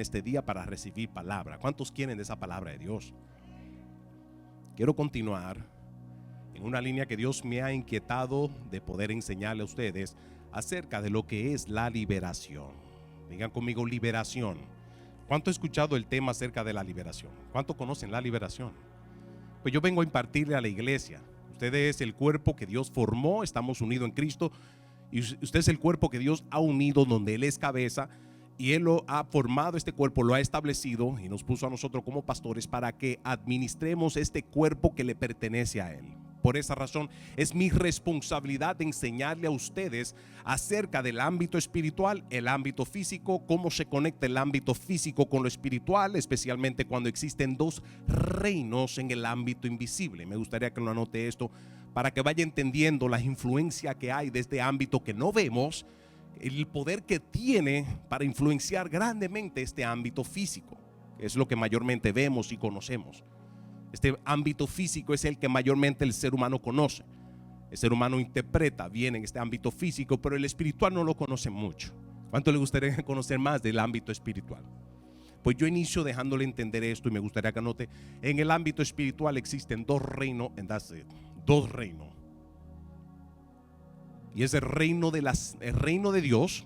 este día para recibir palabra. ¿Cuántos quieren de esa palabra de Dios? Quiero continuar en una línea que Dios me ha inquietado de poder enseñarle a ustedes acerca de lo que es la liberación. Digan conmigo, liberación. ¿Cuánto ha escuchado el tema acerca de la liberación? ¿Cuánto conocen la liberación? Pues yo vengo a impartirle a la iglesia. Usted es el cuerpo que Dios formó, estamos unidos en Cristo, y usted es el cuerpo que Dios ha unido, donde Él es cabeza, y Él lo ha formado, este cuerpo lo ha establecido y nos puso a nosotros como pastores para que administremos este cuerpo que le pertenece a Él. Por esa razón es mi responsabilidad de enseñarle a ustedes acerca del ámbito espiritual, el ámbito físico, cómo se conecta el ámbito físico con lo espiritual, especialmente cuando existen dos reinos en el ámbito invisible. Me gustaría que lo anote esto para que vaya entendiendo la influencia que hay de este ámbito que no vemos, el poder que tiene para influenciar grandemente este ámbito físico, que es lo que mayormente vemos y conocemos. Este ámbito físico es el que mayormente el ser humano conoce. El ser humano interpreta bien en este ámbito físico, pero el espiritual no lo conoce mucho. ¿Cuánto le gustaría conocer más del ámbito espiritual? Pues yo inicio dejándole entender esto y me gustaría que anote: en el ámbito espiritual existen dos reinos, dos reinos. Y es el reino de Dios.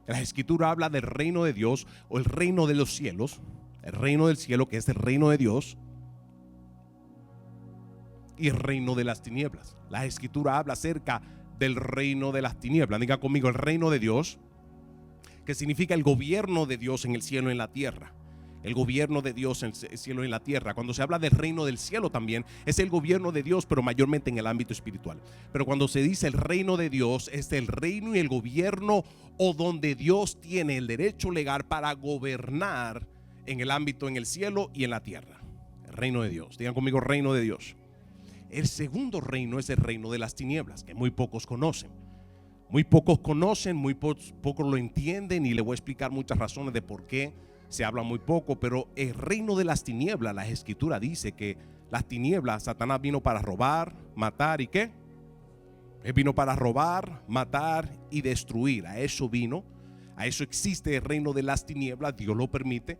La escritura habla del reino de Dios o el reino de los cielos, el reino del cielo, que es el reino de Dios, y el reino de las tinieblas. La escritura habla acerca del reino de las tinieblas. Diga conmigo, el reino de Dios, que significa el gobierno de Dios en el cielo y en la tierra. El gobierno de Dios en el cielo y en la tierra. Cuando se habla del reino del cielo también es el gobierno de Dios, pero mayormente en el ámbito espiritual. Pero cuando se dice el reino de Dios, es el reino y el gobierno, o donde Dios tiene el derecho legal para gobernar en el ámbito en el cielo y en la tierra. El reino de Dios. Digan conmigo, reino de Dios. El segundo reino es el reino de las tinieblas, que muy pocos conocen. Muy pocos conocen, muy pocos lo entienden, y le voy a explicar muchas razones de por qué se habla muy poco. Pero el reino de las tinieblas, la escritura dice que las tinieblas, Satanás vino para robar, matar y ¿qué? Él vino para robar, matar y destruir. A eso vino, a eso existe el reino de las tinieblas. Dios lo permite.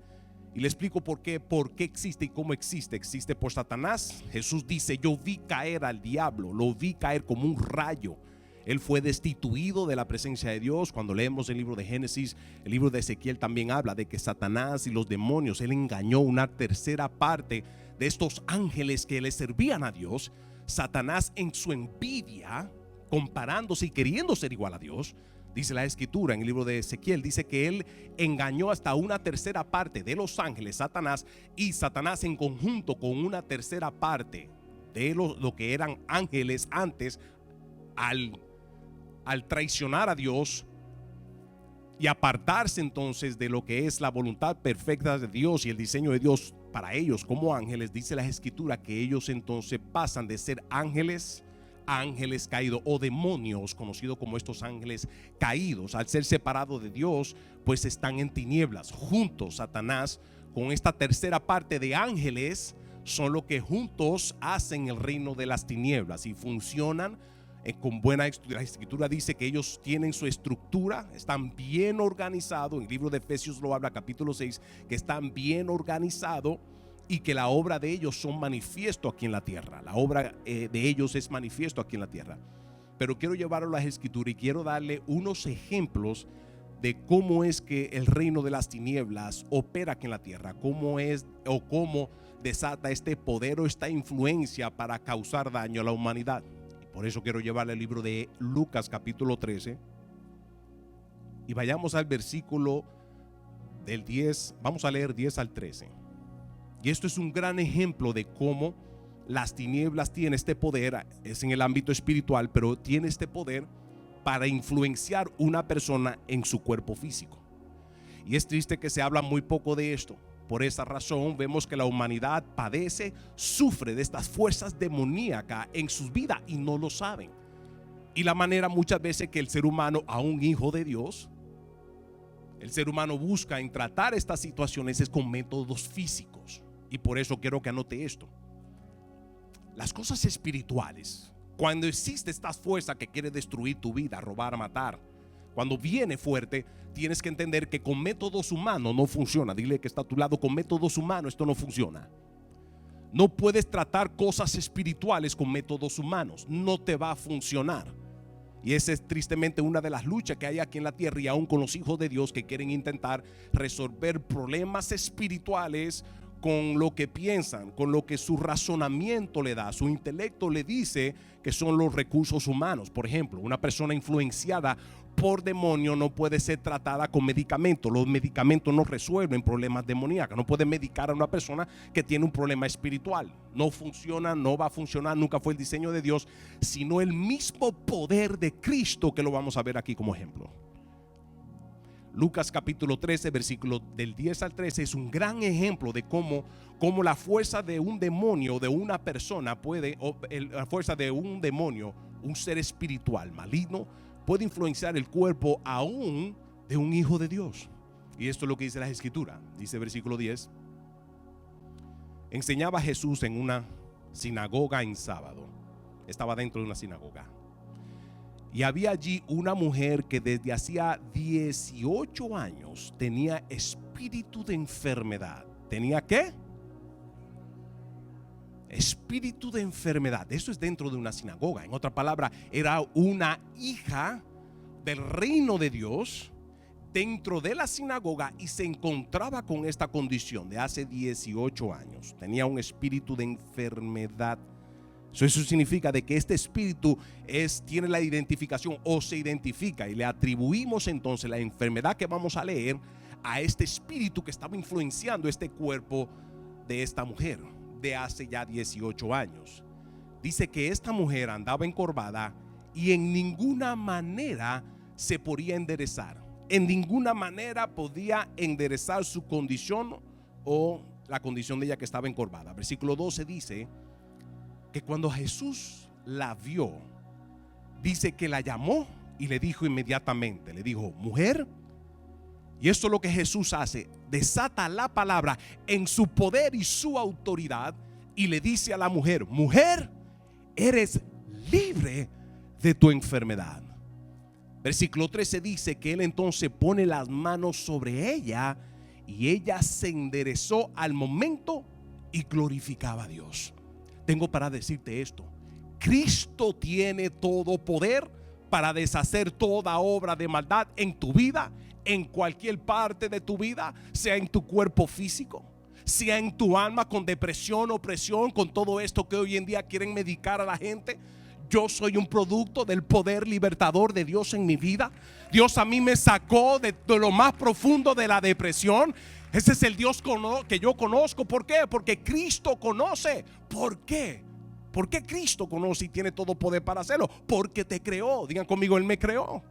Y le explico por qué existe y cómo existe. Existe por Satanás. Jesús dice: yo vi caer al diablo, lo vi caer como un rayo. Él fue destituido de la presencia de Dios. Cuando leemos el libro de Génesis, el libro de Ezequiel también habla de que Satanás y los demonios, él engañó una tercera parte de estos ángeles que le servían a Dios. Satanás, en su envidia, comparándose y queriendo ser igual a Dios, dice la escritura en el libro de Ezequiel, dice que él engañó hasta una tercera parte de los ángeles, Satanás, y Satanás en conjunto con una tercera parte de lo que eran ángeles antes, al traicionar a Dios y apartarse entonces de lo que es la voluntad perfecta de Dios y el diseño de Dios para ellos como ángeles, dice la escritura que ellos entonces pasan de ser ángeles a ángeles caídos, o demonios, conocidos como estos ángeles caídos. Al ser separados de Dios, pues están en tinieblas. Juntos, Satanás con esta tercera parte de ángeles son los que juntos hacen el reino de las tinieblas y funcionan con buena. La escritura dice que ellos tienen su estructura, están bien organizados. En el libro de Efesios lo habla, capítulo 6, que están bien organizados y que la obra de ellos son manifiesto aquí en la tierra. La obra de ellos es manifiesto aquí en la tierra. Pero quiero llevarlo a la escritura y quiero darle unos ejemplos de cómo es que el reino de las tinieblas opera aquí en la tierra, cómo es o cómo desata este poder o esta influencia para causar daño a la humanidad. Y por eso quiero llevarle el libro de Lucas capítulo 13 y vayamos al versículo del 10, vamos a leer 10 al 13. Y esto es un gran ejemplo de cómo las tinieblas tienen este poder. Es en el ámbito espiritual, pero tiene este poder para influenciar una persona en su cuerpo físico. Y es triste que se habla muy poco de esto. Por esa razón vemos que la humanidad padece, sufre de estas fuerzas demoníacas en sus vidas y no lo saben. Y la manera muchas veces que el ser humano, aún hijo de Dios, el ser humano busca en tratar estas situaciones es con métodos físicos. Y por eso quiero que anote esto. Las cosas espirituales, cuando existe esta fuerza que quiere destruir tu vida, robar, matar, Cuando viene fuerte, tienes que entender que con métodos humanos no funciona. Dile que está a tu lado, con métodos humanos esto no funciona. No puedes tratar cosas espirituales con métodos humanos. No te va a funcionar. Y esa es tristemente una de las luchas que hay aquí en la tierra, y aún con los hijos de Dios que quieren intentar resolver problemas espirituales con lo que piensan, con lo que su razonamiento le da, su intelecto le dice que son los recursos humanos. Por ejemplo, una persona influenciada por demonio no puede ser tratada con medicamentos. Los medicamentos no resuelven problemas demoníacos. No puede medicar a una persona que tiene un problema espiritual. No funciona, no va a funcionar, nunca fue el diseño de Dios, sino el mismo poder de Cristo, que lo vamos a ver aquí como ejemplo. Lucas capítulo 13, versículo del 10 al 13 es un gran ejemplo de cómo la fuerza de un demonio, de una persona la fuerza de un demonio, un ser espiritual maligno, puede influenciar el cuerpo aún de un hijo de Dios. Y esto es lo que dice la Escritura. Dice versículo 10: enseñaba Jesús en una sinagoga en sábado. Estaba dentro de una sinagoga. Y había allí una mujer que desde hacía 18 años tenía espíritu de enfermedad. ¿Tenía qué? Espíritu de enfermedad. Eso es dentro de una sinagoga. En otra palabra, era una hija del reino de Dios dentro de la sinagoga, y se encontraba con esta condición de hace 18 años. Tenía un espíritu de enfermedad. Eso significa de que este espíritu tiene la identificación, o se identifica, y le atribuimos entonces la enfermedad que vamos a leer a este espíritu que estaba influenciando este cuerpo de esta mujer de hace ya 18 años. Dice que esta mujer andaba encorvada y en ninguna manera se podía enderezar. En ninguna manera podía enderezar su condición o la condición de ella que estaba encorvada. Versículo 12 dice que cuando Jesús la vio, dice que la llamó y le dijo inmediatamente, le dijo: mujer. Y esto es lo que Jesús hace: desata la palabra en su poder y su autoridad, y le dice a la mujer: mujer, eres libre de tu enfermedad. Versículo 13 dice que él entonces pone las manos sobre ella, y ella se enderezó al momento y glorificaba a Dios. Tengo para decirte esto: Cristo tiene todo poder para deshacer toda obra de maldad en tu vida, en cualquier parte de tu vida, sea en tu cuerpo físico, sea en tu alma, con depresión, opresión, con todo esto que hoy en día quieren medicar a la gente. Yo soy un producto del poder libertador de Dios en mi vida. Dios a mí me sacó de lo más profundo de la depresión. Ese es el Dios que yo conozco. ¿Por qué? Porque Cristo conoce. ¿Por qué? ¿Por qué Cristo conoce y tiene todo poder para hacerlo? Porque te creó. Digan conmigo: Él me creó.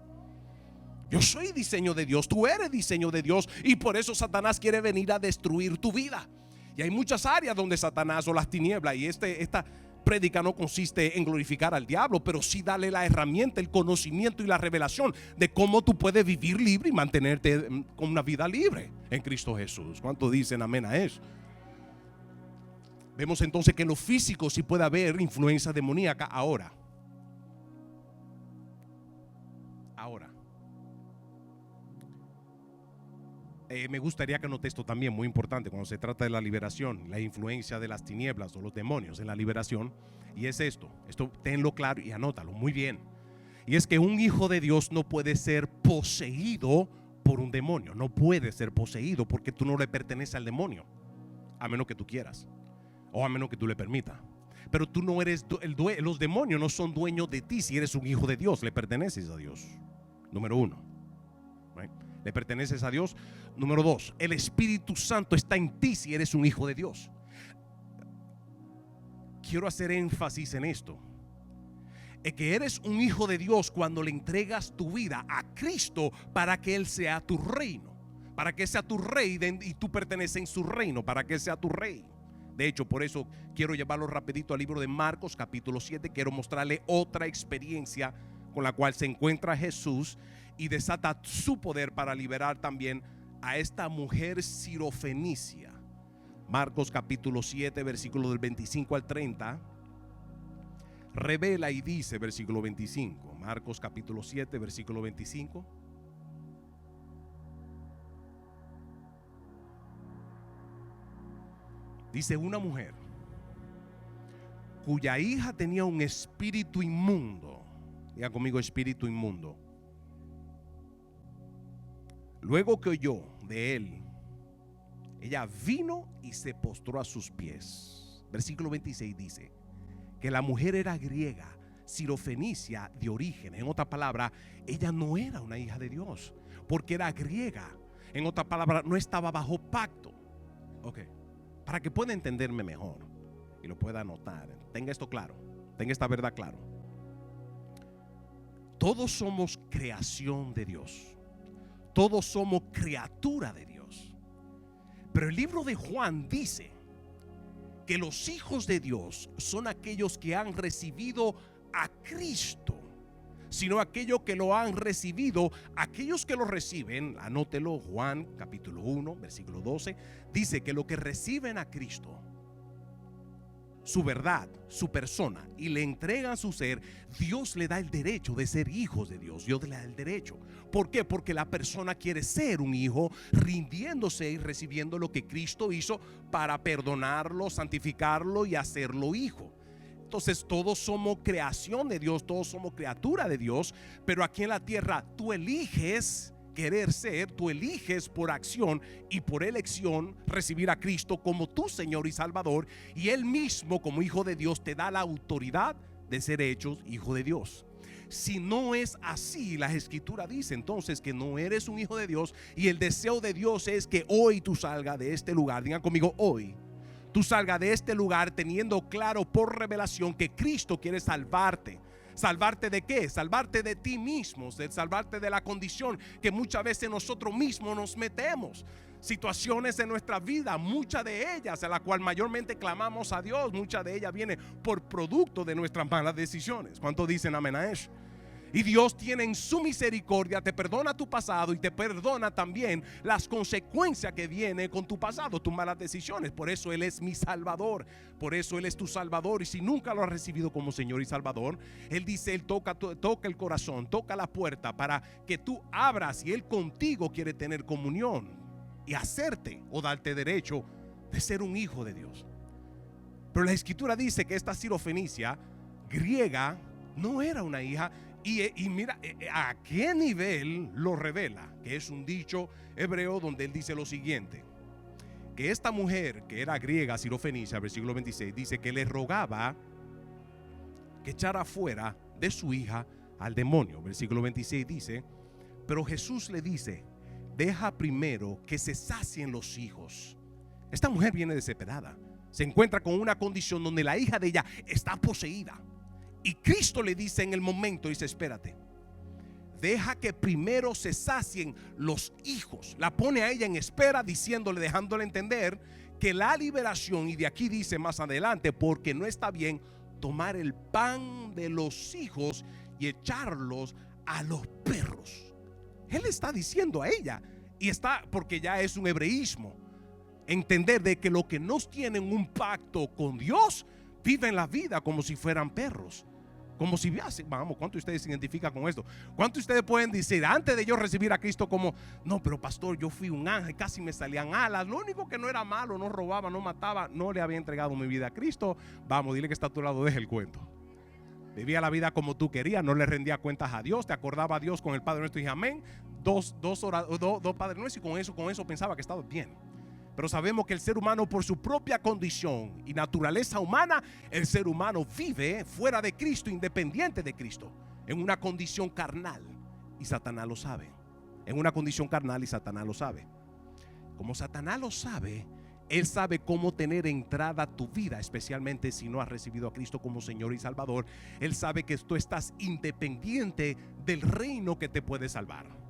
Yo soy diseño de Dios, tú eres diseño de Dios, y por eso Satanás quiere venir a destruir tu vida. Y hay muchas áreas donde Satanás, o las tinieblas, y esta prédica no consiste en glorificar al diablo, pero sí darle la herramienta, el conocimiento y la revelación de cómo tú puedes vivir libre y mantenerte con una vida libre en Cristo Jesús. ¿Cuántos dicen amén a eso? Vemos entonces que en lo físico sí puede haber influencia demoníaca. Ahora me gustaría que notes esto también, muy importante cuando se trata de la liberación, la influencia de las tinieblas o los demonios en la liberación. Y es esto tenlo claro y anótalo muy bien. Y es que un hijo de Dios no puede ser poseído por un demonio. No puede ser poseído, porque tú no le perteneces al demonio, a menos que tú quieras, o a menos que tú le permitas. Pero tú no eres los demonios no son dueños de ti. Si eres un hijo de Dios, le perteneces a Dios. Número uno, right? Le perteneces a Dios. Número dos, el Espíritu Santo está en ti si eres un hijo de Dios. Quiero hacer énfasis en esto: es que eres un hijo de Dios cuando le entregas tu vida a Cristo para que Él sea tu reino, para que sea tu rey, y tú perteneces en su reino, para que sea tu rey. De hecho, por eso quiero llevarlo rapidito al libro de Marcos capítulo 7. Quiero mostrarle otra experiencia con la cual se encuentra Jesús y desata su poder para liberar también a esta mujer sirofenicia. Marcos capítulo 7, versículo del 25 al 30. Revela y dice, versículo 25. Marcos capítulo 7, versículo 25. Dice una mujer cuya hija tenía un espíritu inmundo. Diga conmigo, espíritu inmundo. Luego que oyó de él, ella vino y se postró a sus pies. Versículo 26 dice que la mujer era griega, sirofenicia de origen. En otra palabra, ella no era una hija de Dios, porque era griega. En otra palabra, no estaba bajo pacto. Ok, para que pueda entenderme mejor y lo pueda anotar, tenga esto claro, tenga esta verdad claro. Todos somos creación de Dios, todos somos criatura de Dios. Pero el libro de Juan dice que los hijos de Dios son aquellos que han recibido a Cristo, sino aquellos que lo han recibido. Aquellos que lo reciben, anótelo, Juan capítulo 1 versículo 12, dice que los que reciben a Cristo, su verdad, su persona, y le entregan su ser, Dios le da el derecho de ser hijos de Dios. Dios le da el derecho. ¿Por qué? Porque la persona quiere ser un hijo, rindiéndose y recibiendo lo que Cristo hizo para perdonarlo, santificarlo y hacerlo hijo. Entonces todos somos creación de Dios, todos somos criatura de Dios, pero aquí en la tierra tú eliges querer ser, tú eliges por acción y por elección recibir a Cristo como tu Señor y Salvador, y Él mismo como hijo de Dios te da la autoridad de ser hechos hijo de Dios. Si no es así, la Escritura dice entonces que no eres un hijo de Dios, y el deseo de Dios es que hoy tú salgas de este lugar. Digan conmigo, hoy tú salgas de este lugar teniendo claro por revelación que Cristo quiere salvarte. ¿Salvarte de qué? Salvarte de ti mismo, salvarte de la condición que muchas veces nosotros mismos nos metemos. Situaciones en nuestra vida, muchas de ellas, a la cual mayormente clamamos a Dios, muchas de ellas vienen por producto de nuestras malas decisiones. ¿Cuántos dicen amén a eso? Y Dios tiene en su misericordia, te perdona tu pasado y te perdona también las consecuencias que vienen con tu pasado, tus malas decisiones. Por eso Él es mi Salvador, por eso Él es tu Salvador. Y si nunca lo has recibido como Señor y Salvador, Él dice, Él toca el corazón, toca la puerta para que tú abras, y Él contigo quiere tener comunión y hacerte o darte derecho de ser un hijo de Dios. Pero la Escritura dice que esta sirofenicia griega no era una hija. Y mira a qué nivel lo revela, que es un dicho hebreo donde él dice lo siguiente: que esta mujer que era griega, sirofenicia, versículo 26, dice que le rogaba que echara fuera de su hija al demonio. Versículo 26 dice, pero Jesús le dice, deja primero que se sacien los hijos. Esta mujer viene desesperada, se encuentra con una condición donde la hija de ella está poseída. Y Cristo le dice en el momento, dice, espérate, deja que primero se sacien los hijos. La pone a ella en espera, diciéndole, dejándole entender que la liberación, y de aquí dice más adelante, porque no está bien tomar el pan de los hijos y echarlos a los perros. Él está diciendo a ella, y está, porque ya es un hebreísmo, entender de que los que no tienen un pacto con Dios viven la vida como si fueran perros. Como si, vamos, ¿cuántos de ustedes se identifican con esto? ¿Cuántos de ustedes pueden decir, antes de yo recibir a Cristo, como, no, pero pastor, yo fui un ángel, casi me salían alas, lo único que no era malo, no robaba, no mataba, no le había entregado mi vida a Cristo? Vamos, dile que está a tu lado, deja el cuento. Vivía la vida como tú querías, no le rendía cuentas a Dios, te acordaba a Dios con el Padre Nuestro y amén, dos Padres Nuestros, y con eso pensaba que estaba bien. Pero sabemos que el ser humano, por su propia condición y naturaleza humana, el ser humano vive fuera de Cristo, independiente de Cristo, en una condición carnal, y Satanás lo sabe. En una condición carnal, y Satanás lo sabe. Como Satanás lo sabe, él sabe cómo tener entrada a tu vida, especialmente si no has recibido a Cristo como Señor y Salvador. Él sabe que tú estás independiente del reino que te puede salvar,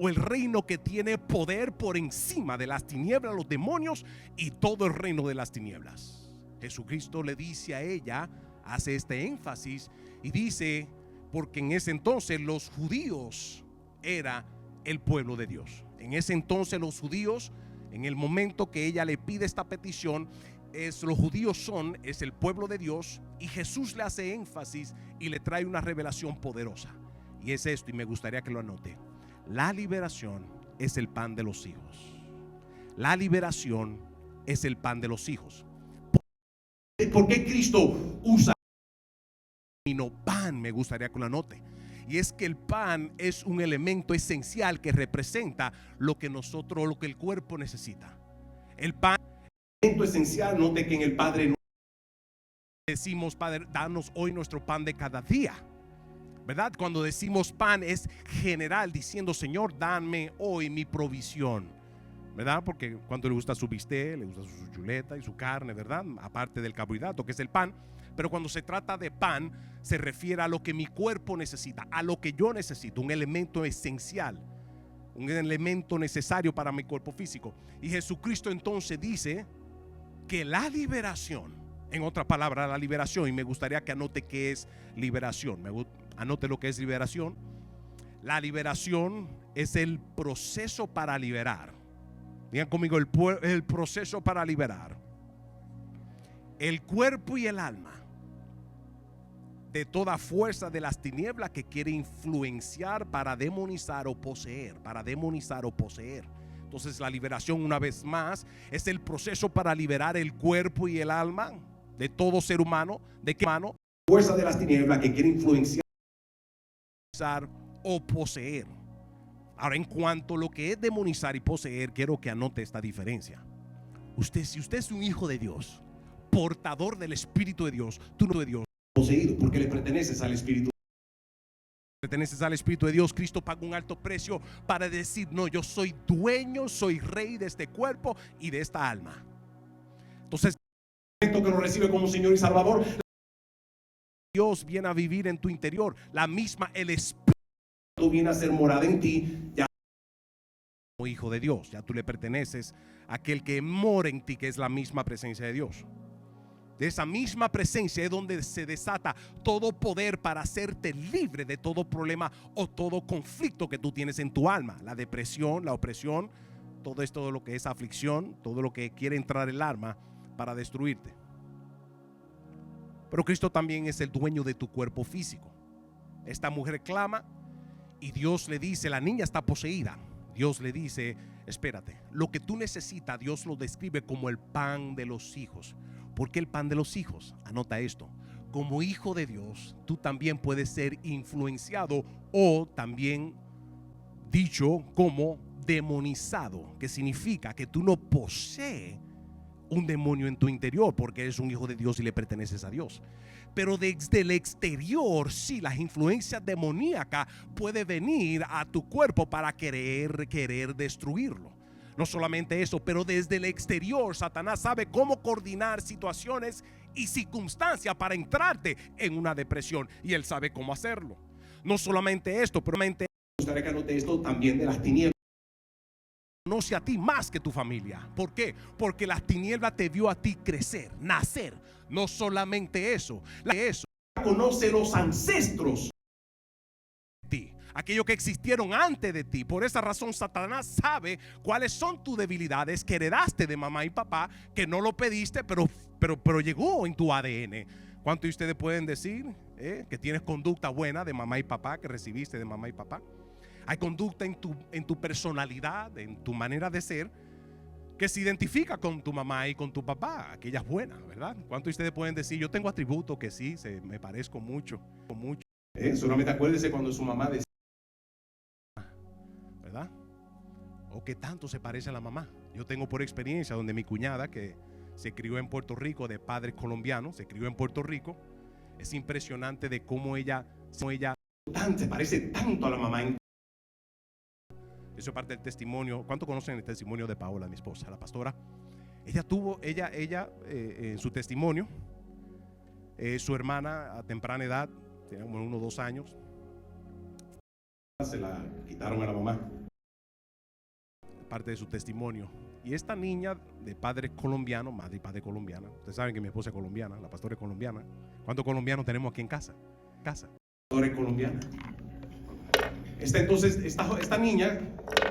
o el reino que tiene poder por encima de las tinieblas, los demonios y todo el reino de las tinieblas. Jesucristo le dice a ella, hace este énfasis y dice, porque en ese entonces los judíos era el pueblo de Dios. En ese entonces los judíos, en el momento que ella le pide esta petición, los judíos es el pueblo de Dios, y Jesús le hace énfasis y le trae una revelación poderosa. Y es esto, y me gustaría que lo anote. La liberación es el pan de los hijos. La liberación es el pan de los hijos. ¿Por qué Cristo usa el pan? Me gustaría que lo anote. Y es que el pan es un elemento esencial que representa lo que el cuerpo necesita. El pan es un elemento esencial. Note que en el Padre no decimos, Padre, danos hoy nuestro pan de cada día, ¿verdad? Cuando decimos pan es general, diciendo, Señor, dame hoy mi provisión, ¿verdad? Porque cuando le gusta su bistec, le gusta su chuleta y su carne, ¿verdad? Aparte del carbohidrato que es el pan. Pero cuando se trata de pan, se refiere a lo que mi cuerpo necesita, a lo que yo necesito, un elemento esencial, un elemento necesario para mi cuerpo físico. Y Jesucristo entonces dice que la liberación, en otra palabra, la liberación, y me gustaría que anote qué es liberación. Anote lo que es liberación. La liberación es el proceso para liberar. Digan conmigo, el proceso para liberar el cuerpo y el alma de toda fuerza de las tinieblas que quiere influenciar para demonizar o poseer, Entonces la liberación, una vez más, es el proceso para liberar el cuerpo y el alma de todo ser humano, de qué mano, fuerza de las tinieblas que quiere influenciar o poseer. Ahora, en cuanto a lo que es demonizar y poseer, quiero que anote esta diferencia. Si usted es un hijo de Dios, portador del Espíritu de Dios, tú no de Dios, poseído, porque le perteneces al Espíritu. Perteneces al Espíritu de Dios. Cristo pagó un alto precio para decir, no, yo soy dueño, soy rey de este cuerpo y de esta alma. Entonces, que lo recibe como Señor y Salvador, Dios viene a vivir en tu interior. El Espíritu viene a ser morada en ti. Ya como hijo de Dios, ya tú le perteneces a aquel que mora en ti, que es la misma presencia de Dios. De esa misma presencia es donde se desata todo poder para hacerte libre de todo problema o todo conflicto que tú tienes en tu alma. La depresión, la opresión, todo esto de lo que es aflicción, todo lo que quiere entrar el alma para destruirte. Pero Cristo también es el dueño de tu cuerpo físico. Esta mujer clama y Dios le dice, la niña está poseída. Dios le dice, espérate, lo que tú necesitas, Dios lo describe como el pan de los hijos. ¿Por qué el pan de los hijos? Anota esto. Como hijo de Dios, tú también puedes ser influenciado o también dicho como demonizado, que significa que tú no posees un demonio en tu interior porque eres un hijo de Dios y le perteneces a Dios. Pero desde el exterior, sí, las influencias demoníacas pueden venir a tu cuerpo para querer destruirlo. No solamente eso, pero desde el exterior Satanás sabe cómo coordinar situaciones y circunstancias para entrarte en una depresión, y él sabe cómo hacerlo. No solamente esto, pero me gustaría que anote esto también de las tinieblas. Conoce a ti más que tu familia. ¿Por qué? Porque las tinieblas te vio a ti crecer, nacer. No solamente eso, conoce los ancestros de ti, aquellos que existieron antes de ti. Por esa razón Satanás sabe cuáles son tus debilidades que heredaste de mamá y papá, que no lo pediste, pero llegó en tu ADN. ¿Cuántos de ustedes pueden decir que tienes conducta buena de mamá y papá, que recibiste de mamá y papá? Hay conducta en tu personalidad, en tu manera de ser, que se identifica con tu mamá y con tu papá, aquellas buenas, ¿verdad? ¿Cuántos de ustedes pueden decir, yo tengo atributos que sí, me parezco mucho? Solamente acuérdese cuando su mamá decía, ¿verdad? O que tanto se parece a la mamá. Yo tengo por experiencia donde mi cuñada, que se crió en Puerto Rico de padres colombianos, se crió en Puerto Rico, es impresionante de cómo ella se parece tanto a la mamá. Eso es parte del testimonio. ¿Cuánto conocen el testimonio de Paola, mi esposa, la pastora? Ella en su testimonio, su hermana a temprana edad, tenía como 1 o 2 años, se la quitaron a la mamá. Parte de su testimonio. Y esta niña de padre colombiano, madre y padre colombiana, ustedes saben que mi esposa es colombiana, la pastora es colombiana. ¿Cuántos colombianos tenemos aquí en casa? La pastora es colombiana. Entonces, esta niña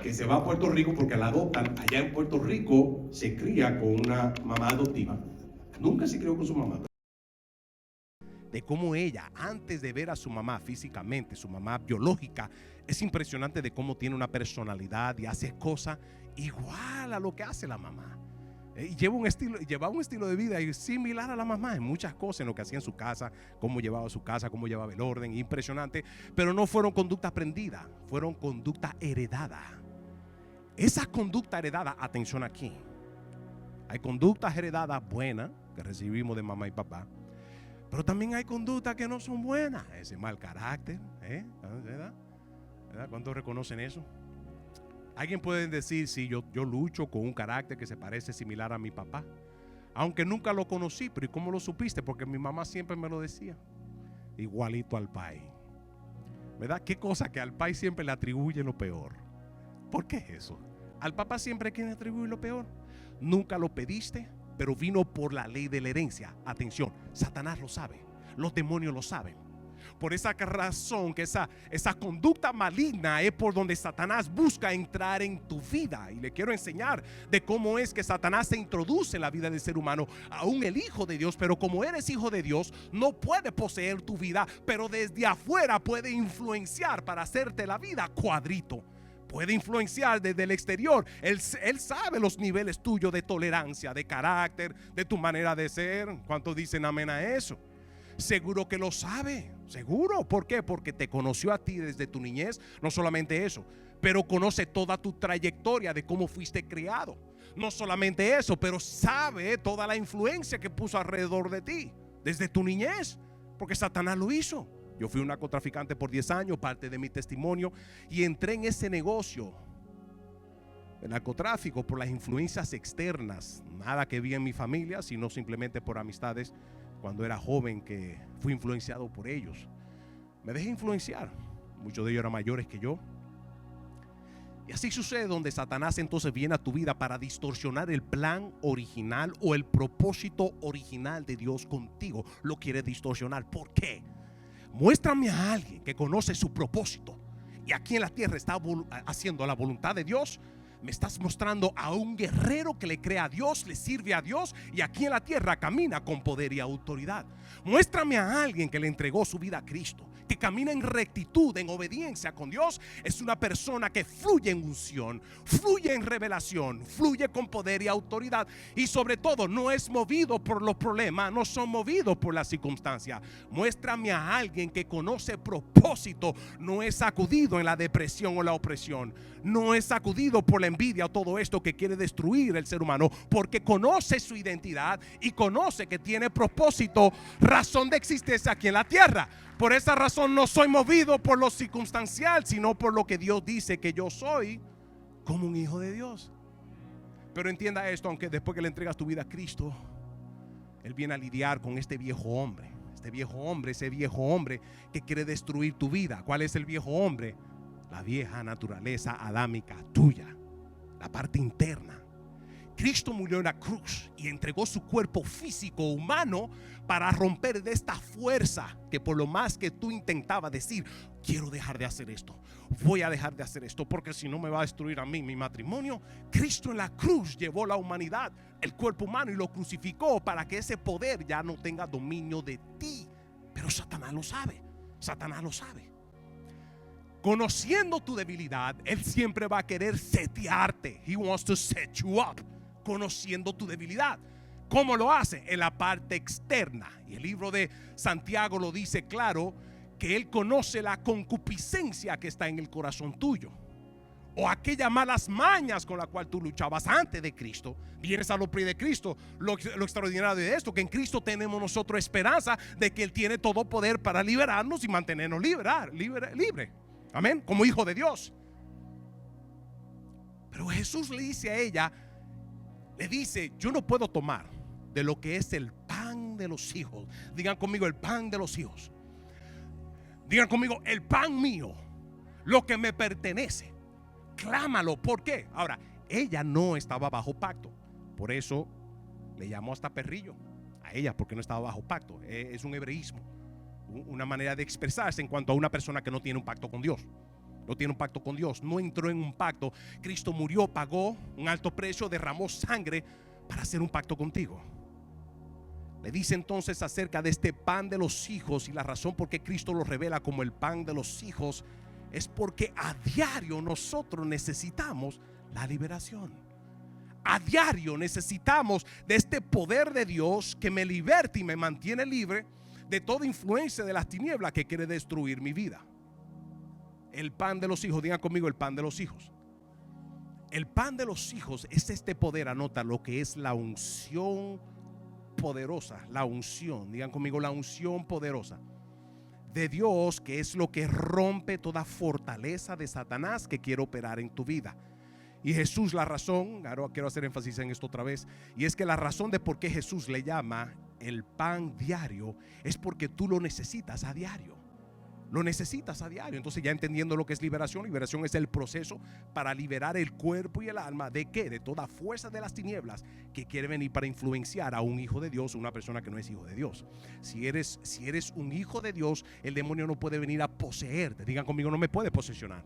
que se va a Puerto Rico porque la adoptan allá en Puerto Rico, se cría con una mamá adoptiva. Nunca se crió con su mamá. De cómo ella, antes de ver a su mamá físicamente, su mamá biológica, es impresionante de cómo tiene una personalidad y hace cosas igual a lo que hace la mamá. Y llevaba un estilo de vida similar a la mamá en muchas cosas, en lo que hacía en su casa, cómo llevaba su casa, cómo llevaba el orden, impresionante. Pero no fueron conducta aprendida, fueron conducta heredada. Esa conducta heredada, atención aquí, hay conductas heredadas buenas que recibimos de mamá y papá, pero también hay conductas que no son buenas. Ese mal carácter, ¿verdad? ¿Cuántos reconocen eso? Alguien puede decir, sí, yo lucho con un carácter que se parece similar a mi papá, aunque nunca lo conocí. Pero ¿y cómo lo supiste? Porque mi mamá siempre me lo decía, igualito al pai. ¿Verdad? ¿Qué cosa que al pai siempre le atribuye lo peor? ¿Por qué es eso? Al papá siempre quiere atribuir lo peor. Nunca lo pediste, pero vino por la ley de la herencia. Atención, Satanás lo sabe, los demonios lo saben. Por esa razón que esa conducta maligna es por donde Satanás busca entrar en tu vida. Y le quiero enseñar de cómo es que Satanás se introduce en la vida del ser humano, aún el hijo de Dios. Pero como eres hijo de Dios, no puede poseer tu vida, pero desde afuera puede influenciar para hacerte la vida cuadrito. Puede influenciar desde el exterior. Él sabe los niveles tuyos de tolerancia, de carácter, de tu manera de ser. ¿Cuántos dicen amén a eso? Seguro que lo sabe, seguro. ¿Por qué? Porque te conoció a ti desde tu niñez. No solamente eso, pero conoce toda tu trayectoria de cómo fuiste criado. No solamente eso, pero sabe toda la influencia que puso alrededor de ti desde tu niñez, porque Satanás lo hizo. Yo fui un narcotraficante por 10 años, parte de mi testimonio, y entré en ese negocio el narcotráfico por las influencias externas. Nada que vi en mi familia, sino simplemente por amistades cuando era joven que fui influenciado por ellos. Me dejé influenciar. Muchos de ellos eran mayores que yo. Y así sucede donde Satanás entonces viene a tu vida para distorsionar el plan original o el propósito original de Dios contigo. Lo quiere distorsionar. ¿Por qué? Muéstrame a alguien que conoce su propósito y aquí en la tierra está haciendo la voluntad de Dios. Me estás mostrando a un guerrero que le cree a Dios, le sirve a Dios y aquí en la tierra camina con poder y autoridad. Muéstrame a alguien que le entregó su vida a Cristo, que camina en rectitud, en obediencia con Dios. Es una persona que fluye en unción, fluye en revelación, fluye con poder y autoridad, y sobre todo no es movido por los problemas, no son movidos por la circunstancia. Muéstrame a alguien que conoce propósito, no es sacudido en la depresión o la opresión, no es sacudido por la envidia o todo esto que quiere destruir el ser humano, porque conoce su identidad y conoce que tiene propósito, razón de existencia aquí en la tierra. Por esa razón no soy movido por lo circunstancial, sino por lo que Dios dice que yo soy, como un hijo de Dios. Pero entienda esto, aunque después que le entregas tu vida a Cristo, Él viene a lidiar con este viejo hombre. Ese viejo hombre que quiere destruir tu vida. ¿Cuál es el viejo hombre? La vieja naturaleza adámica tuya, la parte interna. Cristo murió en la cruz y entregó su cuerpo físico humano para romper de esta fuerza que por lo más que tú intentabas decir, quiero dejar de hacer esto, voy a dejar de hacer esto porque si no me va a destruir a mí mi matrimonio. Cristo en la cruz llevó la humanidad, el cuerpo humano, y lo crucificó para que ese poder ya no tenga dominio de ti. Pero Satanás lo sabe, Satanás lo sabe. Conociendo tu debilidad, Él siempre va a querer setearte. He wants to set you up. Conociendo tu debilidad. ¿Cómo lo hace? En la parte externa. Y el libro de Santiago lo dice claro, que Él conoce la concupiscencia que está en el corazón tuyo, o aquellas malas mañas con la cual tú luchabas antes de Cristo. Vienes a los pies de Cristo. Lo extraordinario de esto, que en Cristo tenemos nosotros esperanza de que Él tiene todo poder para liberarnos y mantenernos libre. Amén, como hijo de Dios. Pero Jesús le dice a ella, le dice, yo no puedo tomar de lo que es el pan de los hijos. Digan conmigo, el pan de los hijos. Digan conmigo, el pan mío, lo que me pertenece. Clámalo. ¿Por qué? Ahora, ella no estaba bajo pacto, por eso le llamó hasta perrillo a ella, porque no estaba bajo pacto. Es un hebreísmo, una manera de expresarse en cuanto a una persona que no tiene un pacto con Dios. No tiene un pacto con Dios, no entró en un pacto. Cristo murió, pagó un alto precio, derramó sangre para hacer un pacto contigo. Le dice entonces acerca de este pan de los hijos, y la razón por qué Cristo lo revela como el pan de los hijos es porque a diario nosotros necesitamos la liberación. A diario necesitamos de este poder de Dios que me liberta y me mantiene libre de toda influencia de las tinieblas que quiere destruir mi vida. El pan de los hijos, digan conmigo, el pan de los hijos. El pan de los hijos es este poder, anota lo que es la unción poderosa, la unción, digan conmigo, la unción poderosa de Dios, que es lo que rompe toda fortaleza de Satanás que quiere operar en tu vida. Y Jesús, la razón, ahora quiero hacer énfasis en esto otra vez, y es que la razón de por qué Jesús le llama el pan diario es porque tú lo necesitas a diario. Lo necesitas a diario. Entonces, ya entendiendo lo que es liberación, liberación es el proceso para liberar el cuerpo y el alma ¿de qué? De toda fuerza de las tinieblas que quiere venir para influenciar a un hijo de Dios, una persona que no es hijo de Dios. Si eres un hijo de Dios, el demonio no puede venir a poseerte. Digan conmigo, no me puede posesionar.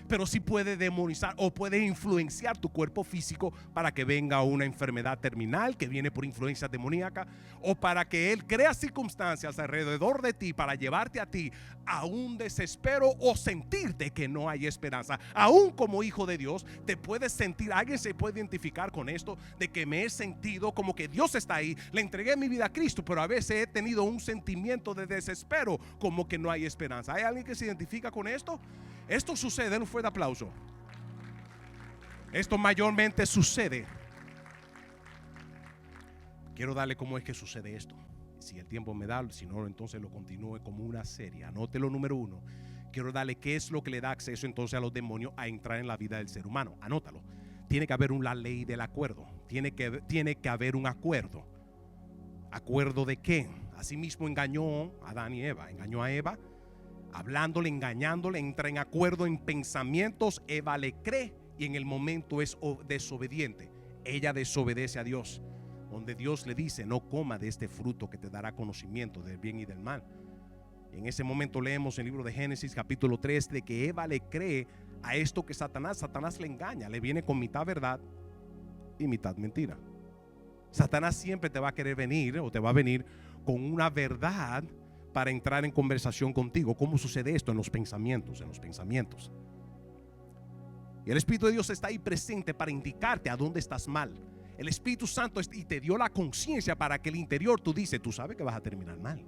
Pero sí puede demonizar o puede influenciar tu cuerpo físico para que venga una enfermedad terminal que viene por influencia demoníaca, o para que él crea circunstancias alrededor de ti para llevarte a ti a un desespero o sentirte que no hay esperanza. Aún como hijo de Dios te puedes sentir, alguien se puede identificar con esto, de que me he sentido como que Dios está ahí, le entregué mi vida a Cristo, pero a veces he tenido un sentimiento de desespero, como que no hay esperanza. ¿Hay alguien que se identifica con esto? Esto sucede, un fuerte aplauso. Esto mayormente sucede. Quiero darle cómo es que sucede esto. Si el tiempo me da, si no, entonces lo continúe como una serie. Anótelo, número 1. Quiero darle qué es lo que le da acceso entonces a los demonios a entrar en la vida del ser humano. Anótalo. Tiene que haber una ley del acuerdo. Tiene que haber un acuerdo. ¿Acuerdo de qué? Asimismo engañó a Adán y Eva. Engañó a Eva, hablándole, engañándole, entra en acuerdo en pensamientos. Eva le cree y en el momento es desobediente. Ella desobedece a Dios, donde Dios le dice: no coma de este fruto que te dará conocimiento del bien y del mal. En ese momento leemos en el libro de Génesis capítulo 3 de que Eva le cree a esto que Satanás le engaña, le viene con mitad verdad y mitad mentira. Satanás siempre te va a querer venir o te va a venir con una verdad para entrar en conversación contigo. ¿Cómo sucede esto? En los pensamientos, Y el Espíritu de Dios está ahí presente para indicarte a dónde estás mal. El Espíritu Santo y te dio la conciencia para que el interior tú dices, tú sabes que vas a terminar mal.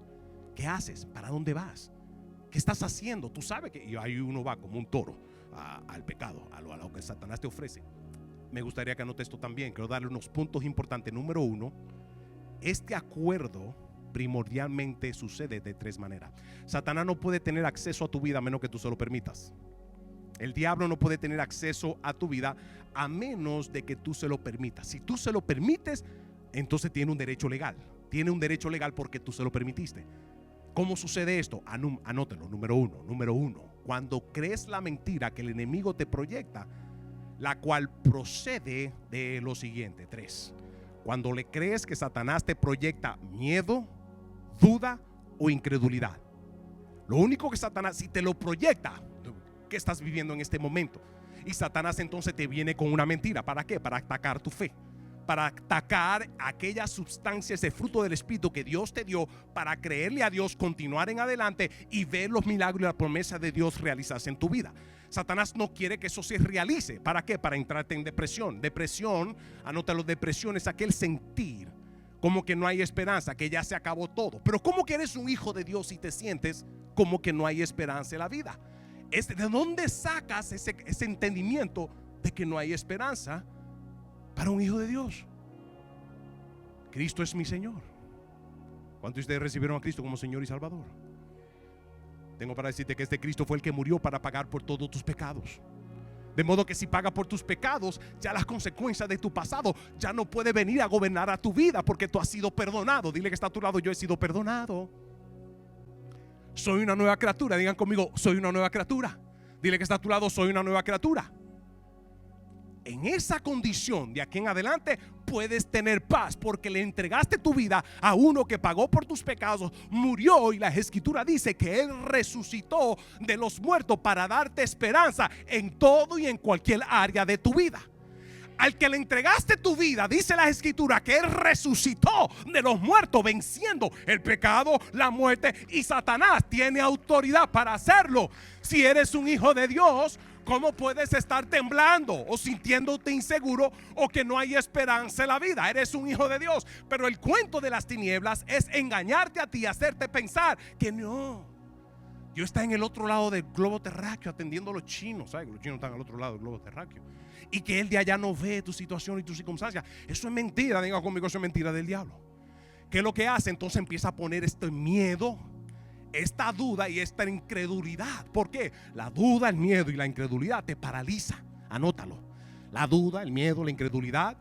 ¿Qué haces? ¿Para dónde vas? ¿Qué estás haciendo? Tú sabes que, y ahí uno va como un toro al pecado, a lo que Satanás te ofrece. Me gustaría que anotes esto también. Quiero darle unos puntos importantes. Número 1, este acuerdo primordialmente sucede de 3 maneras. Satanás no puede tener acceso a tu vida a menos que tú se lo permitas. El diablo no puede tener acceso a tu vida a menos de que tú se lo permitas. Si tú se lo permites, entonces tiene un derecho legal. Tiene un derecho legal porque tú se lo permitiste. ¿Cómo sucede esto? Anótelo. Número uno, cuando crees la mentira que el enemigo te proyecta, la cual procede de lo siguiente. 3. Cuando le crees que Satanás te proyecta miedo, duda o incredulidad. Lo único que Satanás, si te lo proyecta, ¿qué estás viviendo en este momento? Y Satanás entonces te viene con una mentira. ¿Para qué? Para atacar tu fe, para atacar aquellas sustancias de fruto del Espíritu que Dios te dio, para creerle a Dios, continuar en adelante y ver los milagros y la promesa de Dios realizarse en tu vida. Satanás no quiere que eso se realice. ¿Para qué? Para entrarte en depresión. Depresión, anótalo, depresión es aquel sentir como que no hay esperanza, que ya se acabó todo. Pero ¿cómo que eres un hijo de Dios y te sientes como que no hay esperanza en la vida? ¿De dónde sacas ese entendimiento de que no hay esperanza para un hijo de Dios? Cristo es mi Señor. ¿Cuántos de ustedes recibieron a Cristo como Señor y Salvador? Tengo para decirte que este Cristo fue el que murió para pagar por todos tus pecados. De modo que si paga por tus pecados, ya las consecuencias de tu pasado ya no puede venir a gobernar a tu vida, porque tú has sido perdonado. Dile que está a tu lado: yo he sido perdonado. Soy una nueva criatura. Digan conmigo: soy una nueva criatura. Dile que está a tu lado: soy una nueva criatura. En esa condición, de aquí en adelante, puedes tener paz, porque le entregaste tu vida a uno que pagó por tus pecados, murió, y la Escritura dice que Él resucitó de los muertos para darte esperanza en todo y en cualquier área de tu vida. Al que le entregaste tu vida, dice la Escritura que Él resucitó de los muertos, venciendo el pecado, la muerte, y Satanás tiene autoridad para hacerlo. Si eres un hijo de Dios, ¿Cómo puedes estar temblando o sintiéndote inseguro o que no hay esperanza en la vida? Eres un hijo de Dios. Pero el cuento de las tinieblas es engañarte a ti, hacerte pensar que no. Dios está en el otro lado del globo terráqueo atendiendo a los chinos. ¿Sabes? Los chinos están al otro lado del globo terráqueo. Y que Él de allá no ve tu situación y tu circunstancia. Eso es mentira. Diga conmigo, eso es mentira del diablo. ¿Qué es lo que hace? Entonces empieza a poner este miedo, esta duda y esta incredulidad. ¿Por qué? La duda, el miedo y la incredulidad te paraliza. Anótalo. La duda, el miedo, la incredulidad.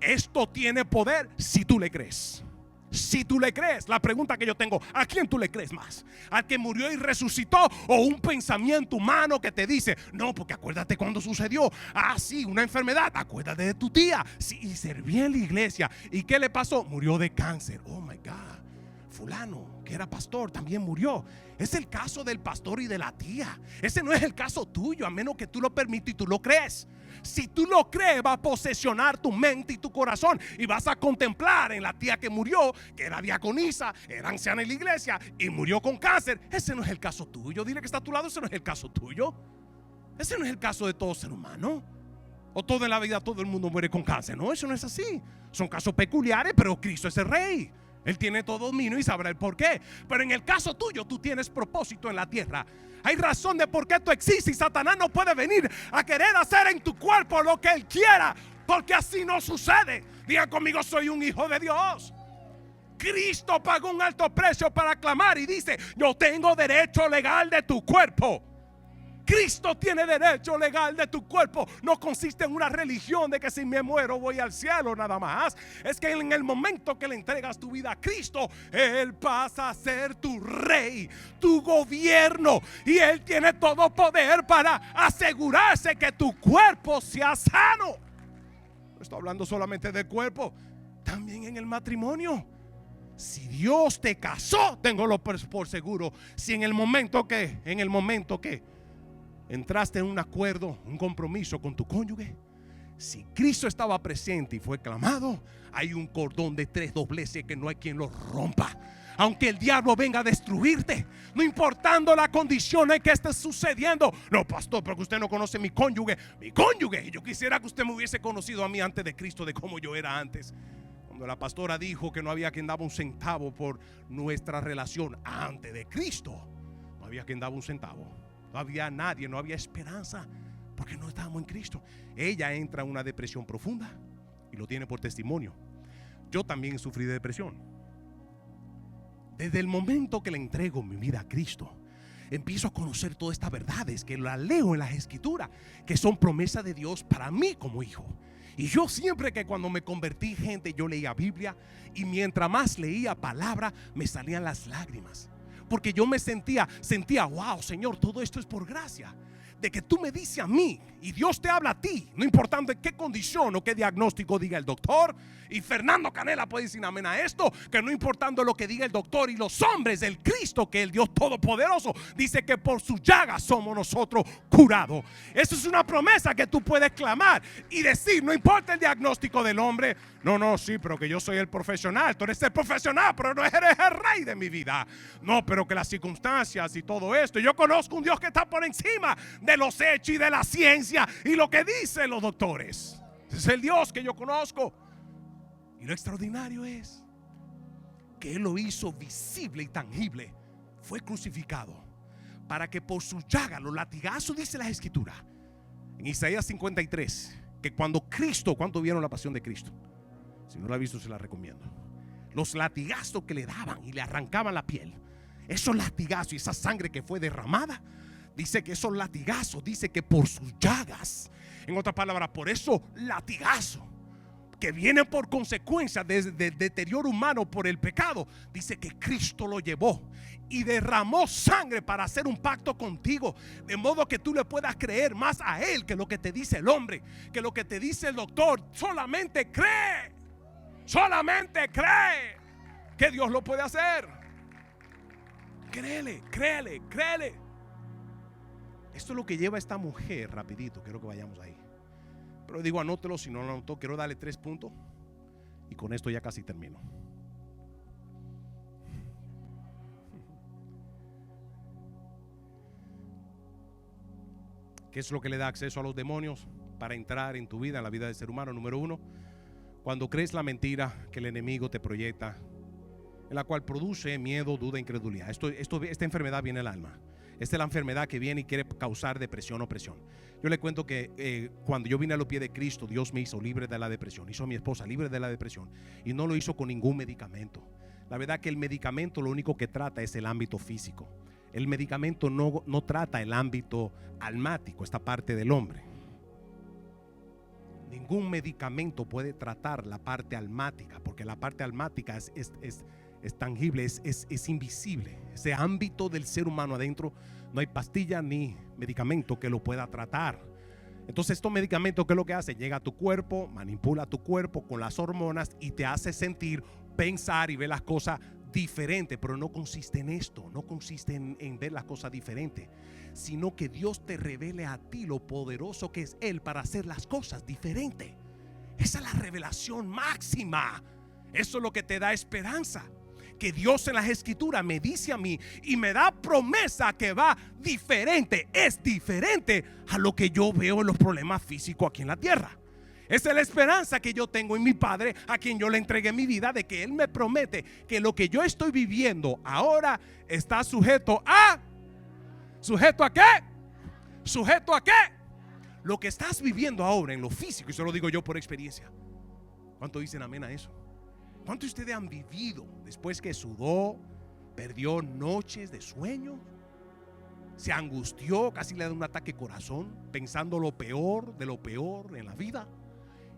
Esto tiene poder si tú le crees. Si tú le crees. La pregunta que yo tengo: ¿a quién tú le crees más? ¿Al que murió y resucitó? ¿O un pensamiento humano que te dice: no, porque acuérdate cuando sucedió? Ah, sí, una enfermedad. Acuérdate de tu tía. Sí, y servía en la iglesia. ¿Y qué le pasó? Murió de cáncer. Oh my God. Fulano, que era pastor, también murió. Es el caso del pastor y de la tía. Ese no es el caso tuyo, a menos que tú lo permitas y tú lo crees. Si tú lo crees, va a posesionar tu mente y tu corazón, y vas a contemplar en la tía que murió, que era diaconisa, era anciana en la iglesia y murió con cáncer. Ese no es el caso tuyo. Dile que está a tu lado: ese no es el caso tuyo. Ese no es el caso de todo ser humano. O todo en la vida todo el mundo muere con cáncer. No, eso no es así. Son casos peculiares, pero Cristo es el rey. Él tiene todo dominio y sabrá el por qué. Pero en el caso tuyo, tú tienes propósito en la tierra. Hay razón de por qué tú existes, y Satanás no puede venir a querer hacer en tu cuerpo lo que él quiera, porque así no sucede. Diga conmigo: soy un hijo de Dios. Cristo pagó un alto precio para clamar y dice: yo tengo derecho legal de tu cuerpo. Cristo tiene derecho legal de tu cuerpo. No consiste en una religión de que si me muero voy al cielo nada más. Es que en el momento que le entregas tu vida a Cristo, Él pasa a ser tu rey, tu gobierno, y Él tiene todo poder para asegurarse que tu cuerpo sea sano. No estoy hablando solamente del cuerpo, también en el matrimonio. Si Dios te casó, tengo por seguro, si en el momento que entraste en un acuerdo, un compromiso con tu cónyuge, si Cristo estaba presente y fue clamado, hay un cordón de tres dobleces que no hay quien lo rompa. Aunque el diablo venga a destruirte, no importando la condición en que esté sucediendo. No, pastor, porque usted no conoce mi cónyuge. Mi cónyuge, yo quisiera que usted me hubiese conocido a mí antes de Cristo, de cómo yo era antes. Cuando la pastora dijo que no había quien daba un centavo por nuestra relación antes de Cristo, no había quien daba un centavo. No había nadie, no había esperanza, porque no estábamos en Cristo. Ella entra en una depresión profunda y lo tiene por testimonio. Yo también sufrí de depresión. Desde el momento que le entrego mi vida a Cristo, empiezo a conocer todas estas verdades que las leo en las Escrituras, que son promesas de Dios para mí como hijo. Y yo siempre que cuando me convertí, gente, yo leía Biblia, y mientras más leía palabra, me salían las lágrimas. Porque yo me sentía, wow, Señor, todo esto es por gracia. De que tú me dices a mí y Dios te habla a ti, no importando en qué condición o qué diagnóstico diga el doctor. Y Fernando Canela puede decir amén a esto, que no importando lo que diga el doctor y los hombres, el Cristo, que el Dios Todopoderoso dice que por sus llagas somos nosotros curados. Eso es una promesa que tú puedes clamar y decir: no importa el diagnóstico del hombre. No, sí, pero que yo soy el profesional. Tú eres el profesional, pero no eres el rey de mi vida. No, pero que las circunstancias y todo esto. Yo conozco un Dios que está por encima de los hechos y de la ciencia y lo que dicen los doctores. Ese es el Dios que yo conozco. Y lo extraordinario es que Él lo hizo visible y tangible. Fue crucificado para que por sus llagas, los latigazos, dice la Escritura en Isaías 53, que cuando Cristo, ¿cuánto vieron la pasión de Cristo? Si no la ha visto, se la recomiendo. Los latigazos que le daban y le arrancaban la piel, esos latigazos y esa sangre que fue derramada, dice que esos latigazos, dice que por sus llagas, en otras palabras, por esos latigazos que vienen por consecuencia del deterioro humano por el pecado, dice que Cristo lo llevó y derramó sangre para hacer un pacto contigo, de modo que tú le puedas creer más a Él que lo que te dice el hombre, que lo que te dice el doctor. Solamente cree que Dios lo puede hacer. Créele. Esto es lo que lleva a esta mujer. Rapidito, quiero que vayamos ahí. Pero digo, anótelo, si no lo anotó, quiero darle 3 puntos y con esto ya casi termino. ¿Qué es lo que le da acceso a los demonios para entrar en tu vida, en la vida del ser humano? Número uno, cuando crees la mentira que el enemigo te proyecta, en la cual produce miedo, duda, incredulidad. Esta enfermedad viene del alma. Esta es la enfermedad que viene y quiere causar depresión o opresión. Yo le cuento que cuando yo vine a los pies de Cristo, Dios me hizo libre de la depresión, hizo a mi esposa libre de la depresión, y no lo hizo con ningún medicamento. La verdad que el medicamento lo único que trata es el ámbito físico. El medicamento no trata el ámbito almático, esta parte del hombre. Ningún medicamento puede tratar la parte almática, porque la parte almática es tangible, es invisible. Ese ámbito del ser humano adentro, no hay pastilla ni medicamento que lo pueda tratar. Entonces estos medicamentos, ¿qué es lo que hacen? Llega a tu cuerpo, manipula tu cuerpo con las hormonas y te hace sentir, pensar y ver las cosas diferentes. Pero no consiste en esto, no consiste en ver las cosas diferentes, sino que Dios te revele a ti lo poderoso que es Él para hacer las cosas diferentes. Esa es la revelación máxima. Eso es lo que te da esperanza, que Dios en las escrituras me dice a mí y me da promesa que va diferente, es diferente a lo que yo veo en los problemas físicos aquí en la tierra. Esa es la esperanza que yo tengo en mi Padre, a quien yo le entregué mi vida, de que Él me promete que lo que yo estoy viviendo ahora está sujeto a qué? ¿Sujeto a qué? Lo que estás viviendo ahora en lo físico, y se lo digo yo por experiencia. ¿Cuánto dicen amén a eso? ¿Cuántos de ustedes han vivido después que sudó, perdió noches de sueño, se angustió, casi le da un ataque de corazón, pensando lo peor de lo peor en la vida?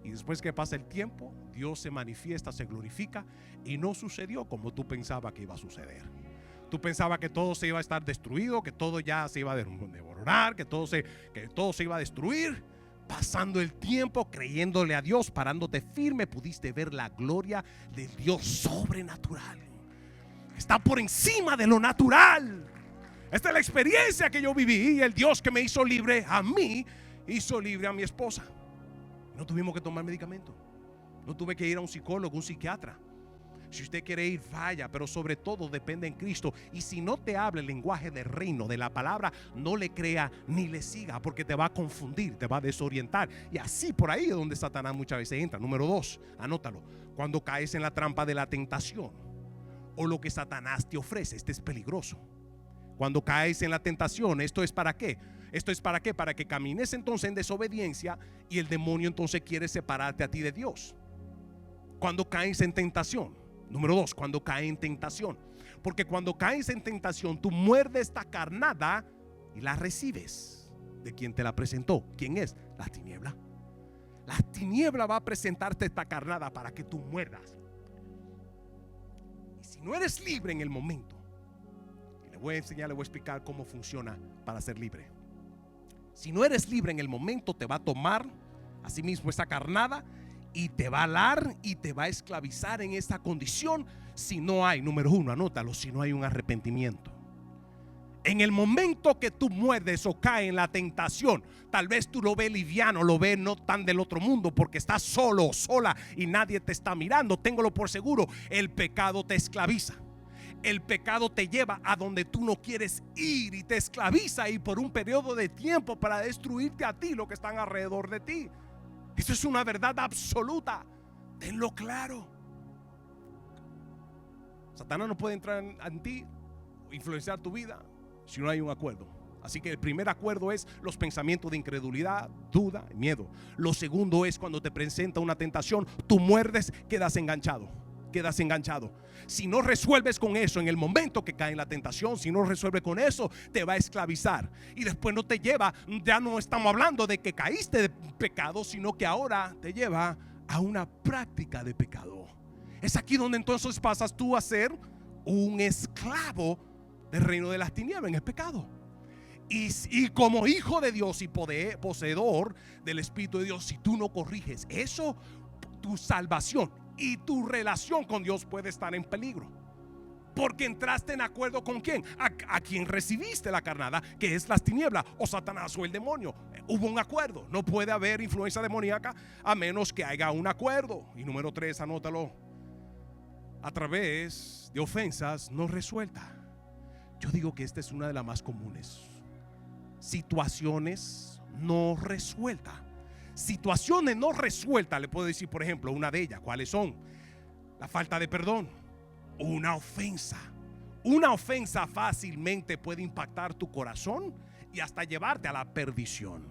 Y después que pasa el tiempo, Dios se manifiesta, se glorifica, y no sucedió como tú pensabas que iba a suceder. Tú pensabas que todo se iba a estar destruido, que todo ya se iba a devorar, que todo se iba a destruir. Pasando el tiempo, creyéndole a Dios, parándote firme, pudiste ver la gloria del Dios sobrenatural. Está por encima de lo natural. Esta es la experiencia que yo viví, y el Dios que me hizo libre a mí, hizo libre a mi esposa. No tuvimos que tomar medicamento, no tuve que ir a un psicólogo, un psiquiatra. Si usted quiere ir, vaya, pero sobre todo depende en Cristo. Y si no te habla el lenguaje del reino, de la palabra, no le crea ni le siga, porque te va a confundir, te va a desorientar. Y así por ahí es donde Satanás muchas veces entra. Número 2, anótalo: cuando caes en la trampa de la tentación o lo que Satanás te ofrece, este es peligroso. Cuando caes en la tentación, ¿esto es para qué? ¿Esto es para qué? Para que camines entonces en desobediencia, y el demonio entonces quiere separarte a ti de Dios. Cuando caes en tentación. Número 2, cuando cae en tentación. Porque cuando caes en tentación, tú muerdes esta carnada y la recibes de quien te la presentó. ¿Quién es? La tiniebla. La tiniebla va a presentarte esta carnada para que tú muerdas. Y si no eres libre en el momento, y le voy a enseñar, le voy a explicar cómo funciona para ser libre. Si no eres libre en el momento, te va a tomar asimismo esa carnada y te va a alar y te va a esclavizar en esta condición, si no hay, número 1, anótalo, si no hay un arrepentimiento. En el momento que tú muerdes o caes en la tentación, tal vez tú lo ves liviano, lo ves no tan del otro mundo, porque estás solo o sola y nadie te está mirando. Téngalo por seguro, el pecado te esclaviza. El pecado te lleva a donde tú no quieres ir y te esclaviza, y por un periodo de tiempo para destruirte a ti, lo que están alrededor de ti. Eso es una verdad absoluta. Tenlo claro. Satanás no puede entrar en ti o influenciar tu vida si no hay un acuerdo. Así que el primer acuerdo es los pensamientos de incredulidad, duda, miedo. Lo segundo es cuando te presenta una tentación, tú muerdes, quedas enganchado. Si no resuelves con eso en el momento que cae en la tentación, si no resuelves con eso, te va a esclavizar. Y después no te lleva, ya no estamos hablando de que caíste de pecado, sino que ahora te lleva a una práctica de pecado. Es aquí donde entonces pasas tú a ser un esclavo del reino de las tinieblas, en el pecado. Y como hijo de Dios y poseedor del Espíritu de Dios, si tú no corriges eso, tu salvación y tu relación con Dios puede estar en peligro, porque entraste en acuerdo con quién, a quien recibiste la carnada, que es las tinieblas o Satanás o el demonio. Hubo un acuerdo. No puede haber influencia demoníaca a menos que haya un acuerdo. Y número 3, anótalo: a través de ofensas no resueltas. Yo digo que esta es una de las más comunes. situaciones no resueltas. Situaciones no resueltas, le puedo decir, por ejemplo, una de ellas, ¿cuáles son? La falta de perdón, una ofensa. Una ofensa fácilmente puede impactar tu corazón y hasta llevarte a la perdición.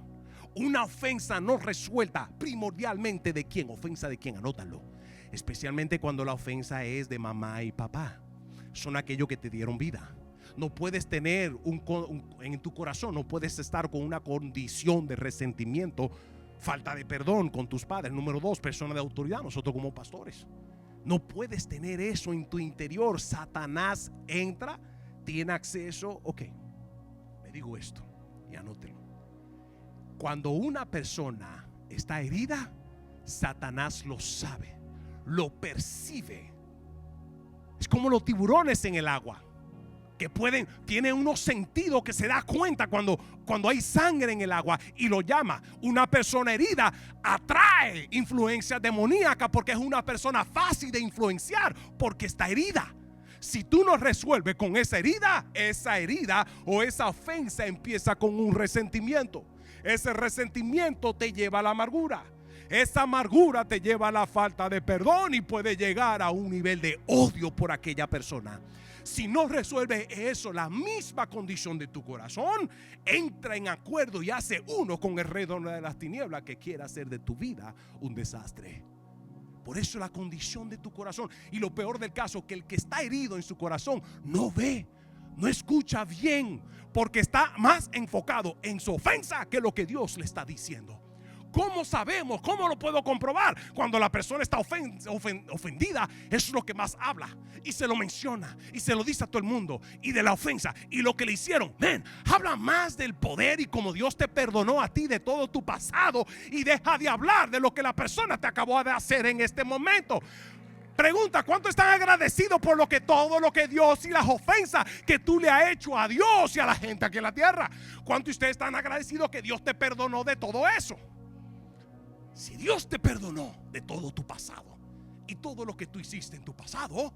Una ofensa no resuelta, primordialmente ¿de quién? Ofensa de quién, anótalo. Especialmente cuando la ofensa es de mamá y papá. Son aquellos que te dieron vida. No puedes tener en tu corazón, no puedes estar con una condición de resentimiento, falta de perdón con tus padres. Número 2, persona de autoridad, nosotros como pastores. No puedes tener eso en tu interior. Satanás entra, tiene acceso. Ok, me digo esto y anótelo. Cuando una persona está herida, Satanás lo sabe, lo percibe. Es como los tiburones en el agua, que tienen unos sentidos que se da cuenta cuando hay sangre en el agua y lo llama. Una persona herida atrae influencia demoníaca porque es una persona fácil de influenciar porque está herida. Si tú no resuelves con esa herida o esa ofensa empieza con un resentimiento. Ese resentimiento te lleva a la amargura. Esa amargura te lleva a la falta de perdón y puede llegar a un nivel de odio por aquella persona. Si no resuelve eso, la misma condición de tu corazón entra en acuerdo y hace uno con el rey de las tinieblas que quiere hacer de tu vida un desastre. Por eso la condición de tu corazón. Y lo peor del caso, que el que está herido en su corazón no ve, no escucha bien, porque está más enfocado en su ofensa que lo que Dios le está diciendo. ¿Cómo sabemos? ¿Cómo lo puedo comprobar? Cuando la persona está ofendida, eso es lo que más habla y se lo menciona y se lo dice a todo el mundo, y de la ofensa y lo que le hicieron. Habla más del poder y como Dios te perdonó a ti de todo tu pasado, y deja de hablar de lo que la persona te acabó de hacer en este momento. Pregunta, ¿cuánto están agradecidos por todo lo que Dios y las ofensas que tú le has hecho a Dios y a la gente aquí en la tierra? ¿Cuánto ustedes están agradecidos que Dios te perdonó de todo eso? Si Dios te perdonó de todo tu pasado y todo lo que tú hiciste en tu pasado,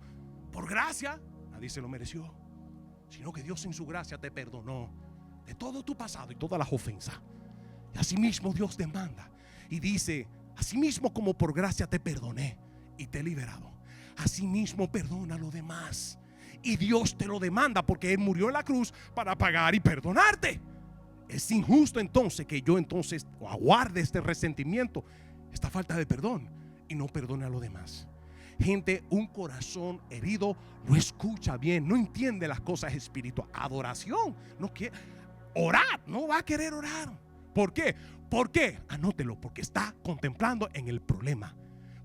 por gracia, nadie se lo mereció, sino que Dios en su gracia te perdonó de todo tu pasado y todas las ofensas. Y así mismo Dios demanda y dice: así mismo como por gracia te perdoné y te he liberado, así mismo perdona a los demás. Y Dios te lo demanda porque Él murió en la cruz para pagar y perdonarte. Es injusto entonces que yo aguarde este resentimiento, esta falta de perdón, y no perdone a los demás. Gente, un corazón herido no escucha bien, no entiende las cosas espirituales. Adoración, no quiere orar, no va a querer orar. ¿Por qué? ¿Por qué? Anótelo, porque está contemplando en el problema,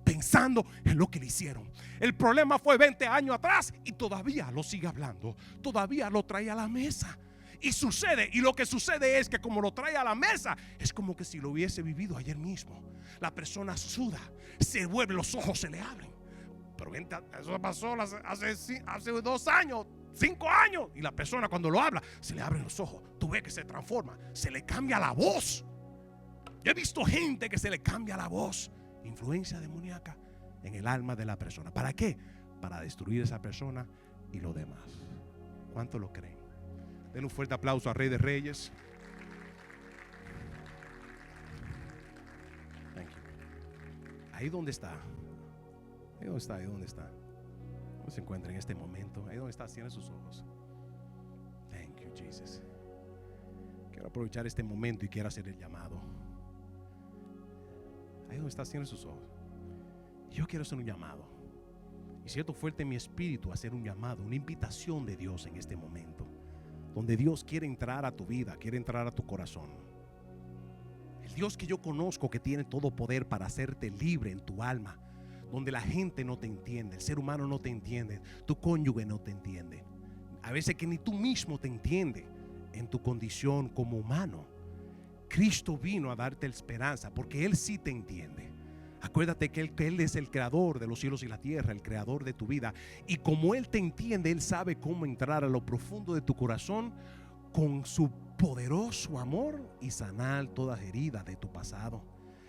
pensando en lo que le hicieron. El problema fue 20 años atrás y todavía lo sigue hablando, todavía lo trae a la mesa. Y sucede, y lo que sucede es que como lo trae a la mesa, es como que si lo hubiese vivido ayer mismo. La persona suda, se vuelve, los ojos se le abren. Pero eso pasó hace 2 años, 5 años. Y la persona cuando lo habla, se le abren los ojos. Tú ves que se transforma, se le cambia la voz. Yo he visto gente que se le cambia la voz. Influencia demoníaca en el alma de la persona. ¿Para qué? Para destruir a esa persona y lo demás. ¿Cuánto lo creen? Den un fuerte aplauso al Rey de Reyes. Thank you. Ahí donde está. Ahí donde está. Ahí donde está. ¿Dónde se encuentra en este momento? Ahí donde está. Cierra sus ojos. Thank you, Jesus. Quiero aprovechar este momento y quiero hacer el llamado. Ahí donde está. Cierra sus ojos. Yo quiero hacer un llamado. Y siento fuerte en mi espíritu hacer un llamado, una invitación de Dios en este momento, donde Dios quiere entrar a tu vida, quiere entrar a tu corazón. El Dios que yo conozco, que tiene todo poder para hacerte libre en tu alma, donde la gente no te entiende, el ser humano no te entiende, tu cónyuge no te entiende, a veces que ni tú mismo te entiendes en tu condición como humano. Cristo vino a darte esperanza porque Él sí te entiende. Acuérdate que Él es el creador de los cielos y la tierra, el creador de tu vida. Y como Él te entiende, Él sabe cómo entrar a lo profundo de tu corazón con su poderoso amor y sanar todas heridas de tu pasado.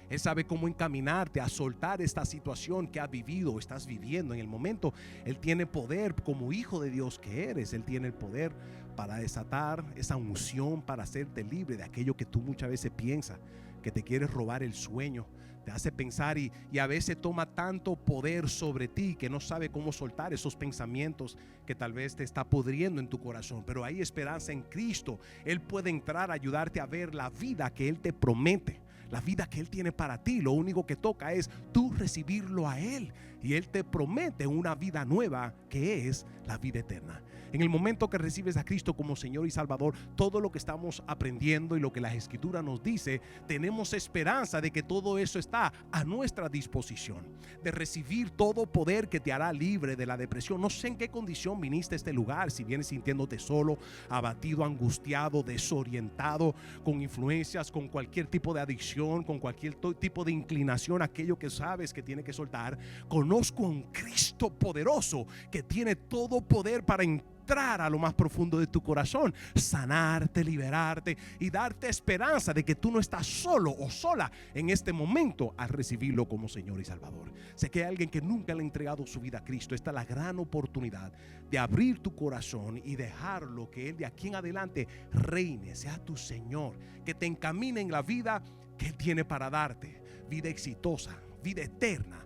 Él sabe cómo encaminarte a soltar esta situación que has vivido o estás viviendo en el momento. Él tiene poder, como hijo de Dios que eres. Él tiene el poder para desatar esa unción, para hacerte libre de aquello que tú muchas veces piensas, que te quieres robar el sueño, te hace pensar y a veces toma tanto poder sobre ti que no sabe cómo soltar esos pensamientos que tal vez te está pudriendo en tu corazón. Pero hay esperanza en Cristo. Él puede entrar a ayudarte a ver la vida que Él te promete, la vida que Él tiene para ti. Lo único que toca es tú recibirlo a Él, y Él te promete una vida nueva que es la vida eterna. En el momento que recibes a Cristo como Señor y Salvador, todo lo que estamos aprendiendo y lo que la Escritura nos dice, tenemos esperanza de que todo eso está a nuestra disposición, de recibir todo poder que te hará libre de la depresión. No sé en qué condición viniste a este lugar, si vienes sintiéndote solo, abatido, angustiado, desorientado, con influencias, con cualquier tipo de adicción, con cualquier tipo de inclinación, aquello que sabes que tiene que soltar. Conozco a un Cristo poderoso que tiene todo poder para entrar a lo más profundo de tu corazón, sanarte, liberarte y darte esperanza de que tú no estás solo o sola en este momento al recibirlo como Señor y Salvador. Sé que hay alguien que nunca le ha entregado su vida a Cristo. Esta es la gran oportunidad de abrir tu corazón y dejarlo que Él de aquí en adelante reine, sea tu Señor, que te encamine en la vida que Él tiene para darte, vida exitosa, vida eterna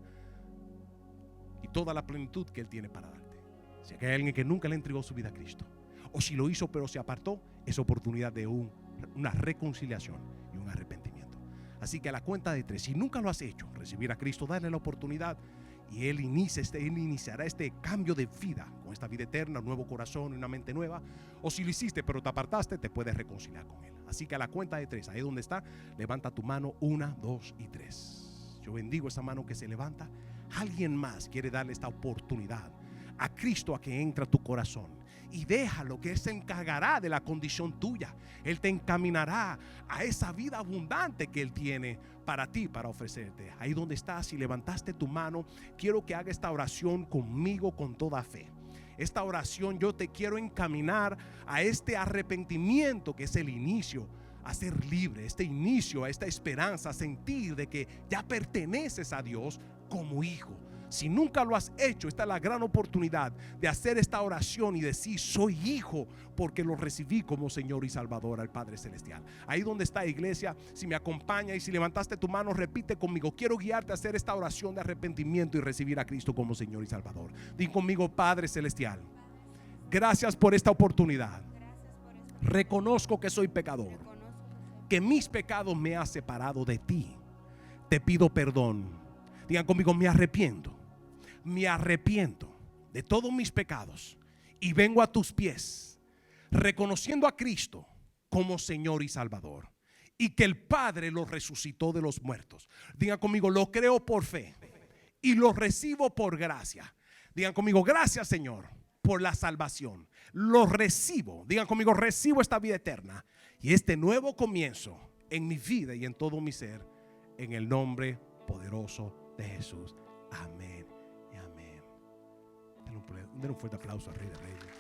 y toda la plenitud que Él tiene para darte. Si hay alguien que nunca le entregó su vida a Cristo, o si lo hizo pero se apartó, es oportunidad de una reconciliación y un arrepentimiento. Así que a la cuenta de 3, si nunca lo has hecho, recibir a Cristo, dale la oportunidad y Él iniciará este cambio de vida, con esta vida eterna, un nuevo corazón y una mente nueva. O si lo hiciste pero te apartaste, te puedes reconciliar con Él. Así que a la cuenta de 3, ahí donde está, levanta tu mano, 1, 2 y 3. Yo bendigo esa mano que se levanta. Alguien más quiere darle esta oportunidad a Cristo a que entra a tu corazón, y déjalo que Él se encargará de la condición tuya. Él te encaminará a esa vida abundante que Él tiene para ti, para ofrecerte. Ahí donde estás, si levantaste tu mano, quiero que haga esta oración conmigo con toda fe. Esta oración yo te quiero encaminar a este arrepentimiento que es el inicio a ser libre, este inicio a esta esperanza, a sentir de que ya perteneces a Dios como hijo. Si nunca lo has hecho, esta es la gran oportunidad de hacer esta oración y decir: soy hijo porque lo recibí como Señor y Salvador al Padre Celestial. Ahí donde está, iglesia, si me acompaña y si levantaste tu mano, repite conmigo. Quiero guiarte a hacer esta oración de arrepentimiento y recibir a Cristo como Señor y Salvador. Di conmigo: Padre Celestial, gracias por esta oportunidad. Reconozco que soy pecador, que mis pecados me han separado de ti. Te pido perdón. Digan conmigo: me arrepiento de todos mis pecados y vengo a tus pies, reconociendo a Cristo como Señor y Salvador, y que el Padre lo resucitó de los muertos. Digan conmigo: lo creo por fe y lo recibo por gracia. Digan conmigo: gracias, Señor, por la salvación. Lo recibo. Digan conmigo: recibo esta vida eterna y este nuevo comienzo en mi vida y en todo mi ser, en el nombre poderoso de Jesús. Amén y amén. Den un fuerte aplauso al Rey de Reyes.